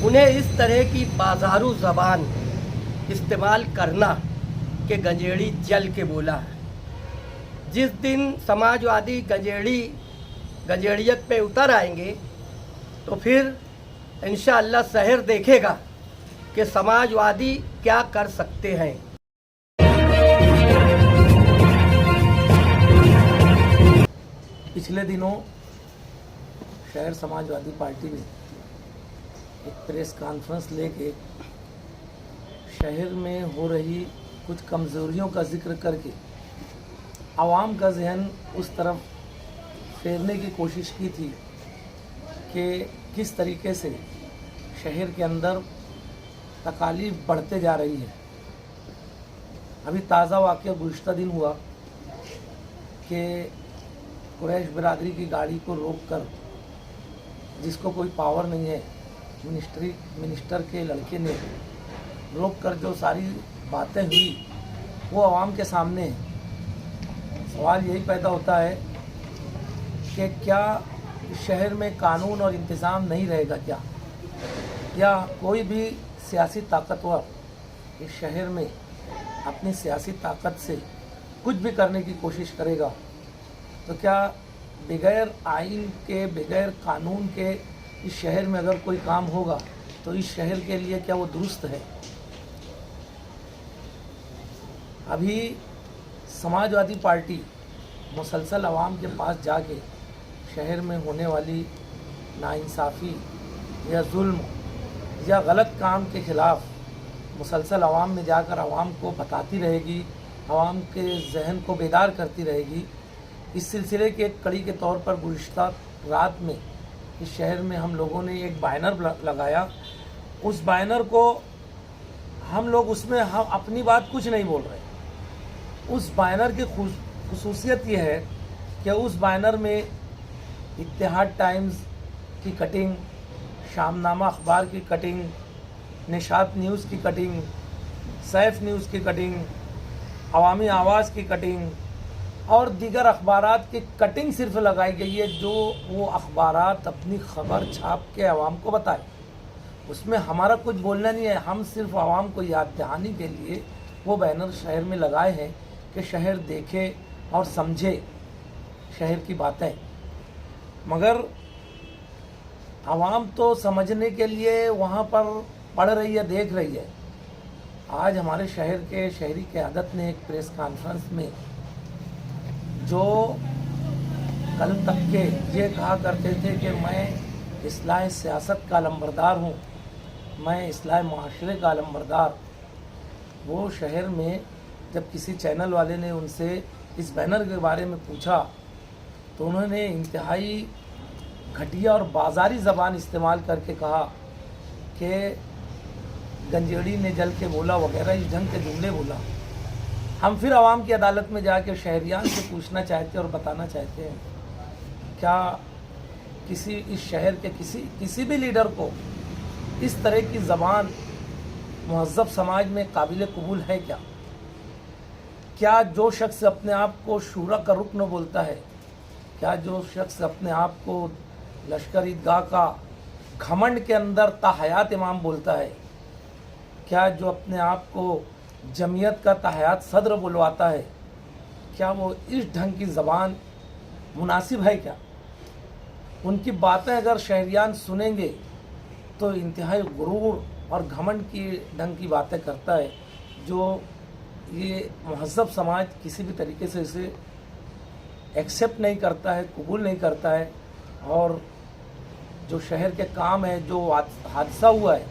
उन्हें इस तरह की बाजारू ज़बान इस्तेमाल करना कि गंजेड़ी जल के बोला है। जिस दिन समाजवादी गंजेड़ियत पे उतर आएंगे तो फिर इंशाअल्लाह शहर देखेगा कि समाजवादी क्या कर सकते हैं। पिछले दिनों शहर समाजवादी पार्टी ने एक प्रेस कॉन्फ्रेंस लेके शहर में हो रही कुछ कमज़ोरियों का जिक्र करके आवाम का जहन उस तरफ फेरने की कोशिश की थी कि किस तरीके से शहर के अंदर तकालीफ बढ़ते जा रही है। अभी ताज़ा वाक़या गुज़श्ता दिन हुआ कि कुरैश बिरादरी की गाड़ी को रोककर, जिसको कोई पावर नहीं है, मिनिस्टर के लड़के ने रोककर जो सारी बातें हुई वो आवाम के सामने है। सवाल यही पैदा होता है कि क्या शहर में कानून और इंतज़ाम नहीं रहेगा क्या, या कोई भी सियासी ताकतवर इस शहर में अपनी सियासी ताकत से कुछ भी करने की कोशिश करेगा तो क्या बगैर आइन के, बगैर कानून के इस शहर में अगर कोई काम होगा तो इस शहर के लिए क्या वो दुरुस्त है? अभी समाजवादी पार्टी मुसलसल आवाम के पास जाके शहर में होने वाली नाइंसाफ़ी या जुल्म या गलत काम के ख़िलाफ़ मुसलसल आवाम में जाकर आवाम को बताती रहेगी, आवाम के जहन को बेदार करती रहेगी। इस सिलसिले के एक कड़ी के तौर पर गुज़श्ता रात में इस शहर में हम लोगों ने एक बैनर लगाया। उस बैनर को हम लोग उसमें हम अपनी बात कुछ नहीं बोल रहे। उस बैनर की खुसूसियत ये है कि उस बैनर में इत्तेहाद टाइम्स की कटिंग, शामनामा अखबार की कटिंग, निशात न्यूज़ की कटिंग, सैफ न्यूज़ की कटिंग, अवामी आवाज़ की कटिंग और दीगर अखबारात की कटिंग सिर्फ लगाई गई है जो वो अखबारात अपनी खबर छाप के आवाम को बताए। उसमें हमारा कुछ बोलना नहीं है, हम सिर्फ आवाम को याद दहानी के लिए वो बैनर शहर में लगाए हैं कि शहर देखे और समझे शहर की बातें। मगर आवाम तो समझने के लिए वहाँ पर पढ़ रही है, देख रही है। आज हमारे शहर के शहरी क़यादत ने एक प्रेस कॉन्फ्रेंस में जो कल तक के ये कहा करते थे कि मैं इस्लाह सियासत का अलंबरदार हूँ, मैं इस्लाह माशरे का अलंबरदार, वो शहर में जब किसी चैनल वाले ने उनसे इस बैनर के बारे में पूछा तो उन्होंने इंतहाई घटिया और बाजारी ज़बान इस्तेमाल करके कहा कि गंजेड़ी ने जल के बोला वगैरह इस ढंग के जुमले बोला। हम फिर आवाम की अदालत में जाके शहरियान से पूछना चाहते हैं और बताना चाहते हैं, क्या किसी इस शहर के किसी भी लीडर को इस तरह की ज़बान मुहज़्ज़ब समाज में काबिल कबूल है क्या? क्या जो शख्स अपने आप को शूरा का रुकन बोलता है, क्या जो शख्स अपने आप को लश्कर ईदगाह का घमंड के अंदर ताहयात इमाम बोलता है, क्या जो अपने आप को जमीयत का ताहयात सदर बुलवाता है, क्या वो इस ढंग की ज़बान मुनासिब है क्या? उनकी बातें अगर शहरियान सुनेंगे तो इंतहाई गुरूर और घमंड की ढंग की बातें करता है, जो ये महज़्ज़ब समाज किसी भी तरीके से इसे एक्सेप्ट नहीं करता है, कबूल नहीं करता है। और जो शहर के काम है, जो हादसा हुआ है,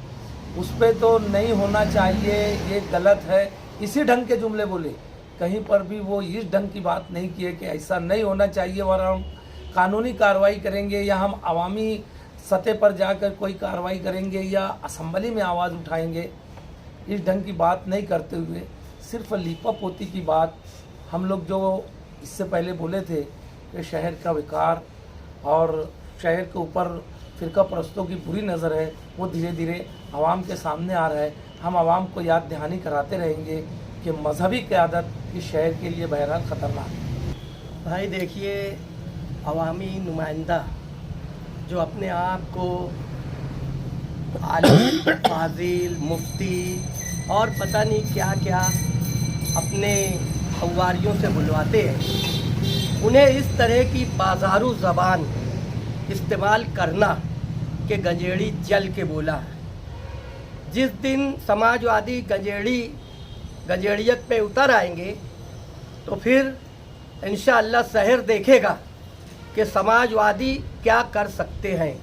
उस पर तो नहीं होना चाहिए, ये गलत है, इसी ढंग के जुमले बोले। कहीं पर भी वो इस ढंग की बात नहीं की है कि ऐसा नहीं होना चाहिए और हम कानूनी कार्रवाई करेंगे या हम अवामी सतह पर जाकर कोई कार्रवाई करेंगे या असम्बली में आवाज़ उठाएंगे। इस ढंग की बात नहीं करते हुए सिर्फ लीपा पोती की बात हम लोग जो इससे पहले बोले थे कि शहर का विकार और शहर के ऊपर फ़िरका परस्तों की बुरी नज़र है, वो धीरे धीरे आवाम के सामने आ रहा है। हम आवाम को याद दहानी कराते रहेंगे कि मजहबी क़यादत इस शहर के लिए बहरहाल ख़तरनाक है। भाई देखिए, अवामी नुमाइंदा जो अपने आप को आलिम, फाजिल, मुफ्ती और पता नहीं क्या क्या अपने हवारियों से बुलवाते हैं, उन्हें इस तरह की बाजारू ज़बान इस्तेमाल करना कि गंजेड़ी जल के बोला है। जिस दिन समाजवादी गंजेड़ियत पे उतर आएंगे तो फिर इंशाअल्लाह शहर देखेगा कि समाजवादी क्या कर सकते हैं।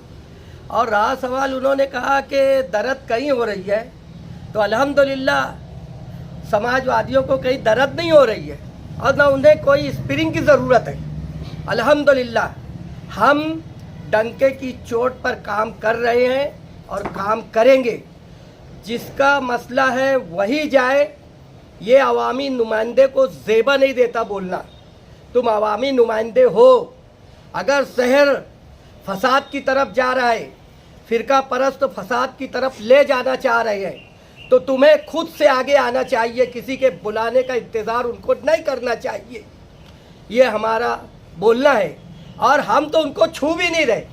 और रहा सवाल, उन्होंने कहा कि दर्द कहीं हो रही है, तो अल्हम्दुलिल्लाह समाजवादियों को कहीं दर्द नहीं हो रही है और ना उन्हें कोई स्प्रिंग की ज़रूरत है। अल्हम्दुलिल्लाह हम डंके की चोट पर काम कर रहे हैं और काम करेंगे। जिसका मसला है वही जाए, ये अवामी नुमाइंदे को ज़ेबा नहीं देता बोलना। तुम अवामी नुमाइंदे हो, अगर शहर फसाद की तरफ जा रहा है, फ़िरका परस्त फसाद की तरफ ले जाना चाह रहे हैं, तो तुम्हें खुद से आगे आना चाहिए, किसी के बुलाने का इंतज़ार उनको नहीं करना चाहिए। ये हमारा बोलना है। और हम तो उनको छू भी नहीं रहे,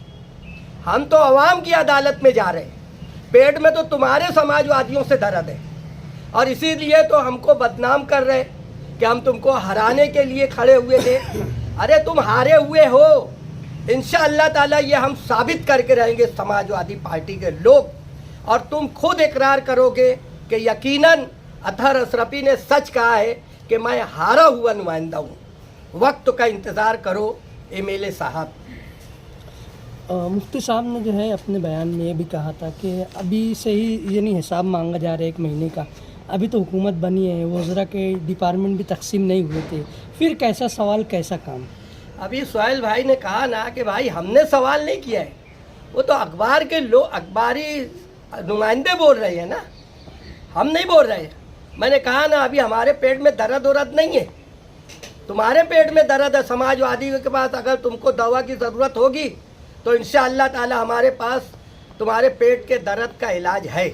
हम तो अवाम की अदालत में जा रहे हैं। पेट में तो तुम्हारे समाजवादियों से दर्द है और इसीलिए तो हमको बदनाम कर रहे कि हम तुमको हराने के लिए खड़े हुए थे। अरे तुम हारे हुए हो, इंशाअल्लाह ताला ये हम साबित करके रहेंगे समाजवादी पार्टी के लोग। और तुम खुद इकरार करोगे कि यकीनन अतहर अशरफी ने सच कहा है कि मैं हारा हुआ नुमाइंदा हूँ। वक्त का इंतज़ार करो एमएलए साहब। मुफ्ती साहब ने जो है अपने बयान में ये भी कहा था कि अभी से ही यानी हिसाब मांगा जा रहा है 1 महीने का। अभी तो हुकूमत बनी है, वज़रा के डिपार्टमेंट भी तकसीम नहीं हुए थे, फिर कैसा सवाल कैसा काम। अभी सोहेल भाई ने कहा ना कि भाई हमने सवाल नहीं किया है, वो तो अखबार के लोग, अखबारी नुमाइंदे बोल रहे हैं ना, हम नहीं बोल रहे हैं। मैंने कहा ना अभी हमारे पेट में दर्द वरद नहीं है, तुम्हारे पेट में दर्द है। समाजवादी के पास अगर तुमको दवा की ज़रूरत होगी तो इंशाअल्लाह ताला हमारे पास तुम्हारे पेट के दर्द का इलाज है।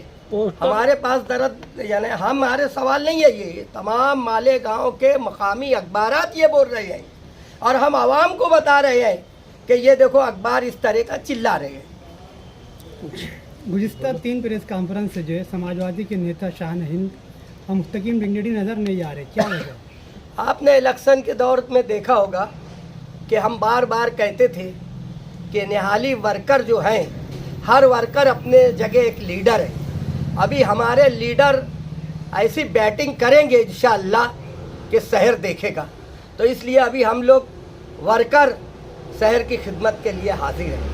हमारे पास दर्द यानी हमारे सवाल नहीं है, ये तमाम माले गांव के मकामी अखबारात ये बोल रहे हैं और हम आवाम को बता रहे हैं कि ये देखो अखबार इस तरह का चिल्ला रहे हैं। गुज़िस्ता 3 प्रेस कॉन्फ्रेंस से जो है समाजवादी के नेता शाह हिंद और मुस्तकीम गंजेड़ी नज़र नहीं आ रहे, क्या वजह? आपने इलेक्शन के दौर में देखा होगा कि हम बार बार कहते थे कि निहाली वर्कर जो हैं, हर वर्कर अपने जगह एक लीडर है। अभी हमारे लीडर ऐसी बैटिंग करेंगे इंशाअल्लाह कि शहर देखेगा। तो इसलिए अभी हम लोग वर्कर शहर की खिदमत के लिए हाजिर हैं।